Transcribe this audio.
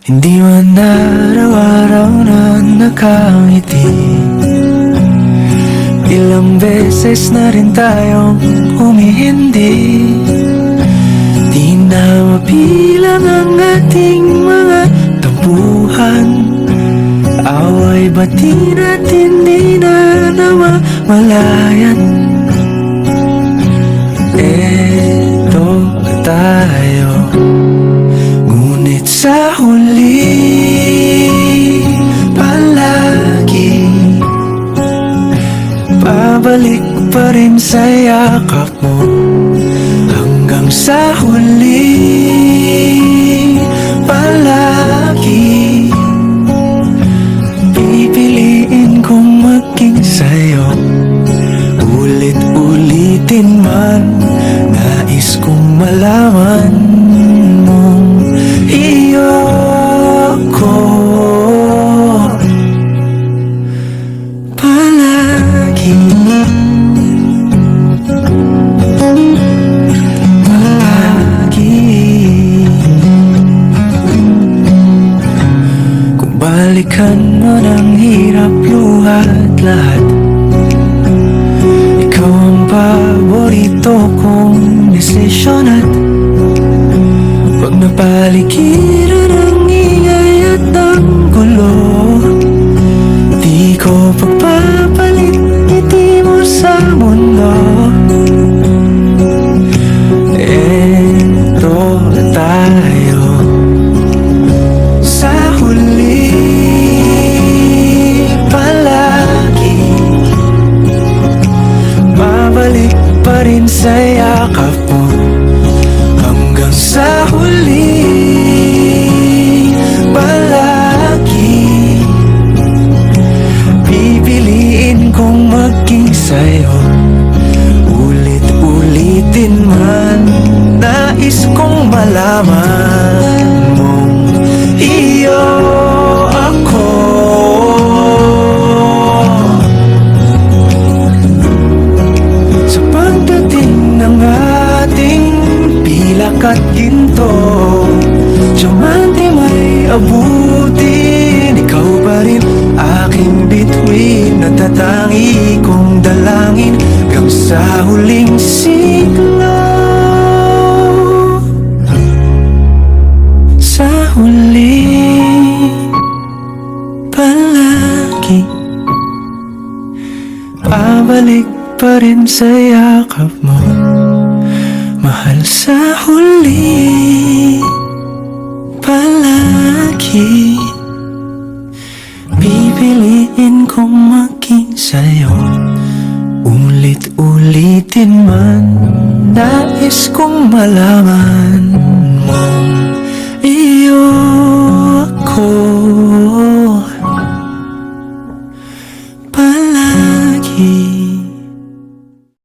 Hindi man araw-araw na nakangiti. Ilang beses na rin tayong humihindi. Di na mabilang ang ating mga tampuhan. Away bati natin di na namamalayan. Eto tayo, ngunit sa huli palagi babalik pa rin sa yakap mo. Hanggang sa huli palagi pipiliin kong maging sa'yo. Ulit-ulitin man, nais kong malaman mong iyo ko palagi. Kung balikan mo ng hirap, luhat lahat, ikaw ang paborito kong desisyon. At pag napaligiran ng ingay at ng gulo, di ko pagpapalit ngiti mo sa mundo. Eto tayo, sa huli palagi babalik pa rin sa yakap mo. Hanggang sa huli palagi pipiliin kong maging sa'yo. Ulit-ulitin man, nais kong malaman mong iyo ako. Sa pagdating ng ating pilak at ginto, diamante may abutin, ikaw pa rin aking bituin. Natatangi kong dalangin hanggang sa huling siglo. Sa huli palagi babalik pa rin sa yakap mo, mahal. Sa huli palagi pipiliin kong maging sa'yo. Ulit-ulitin man, nais kong malaman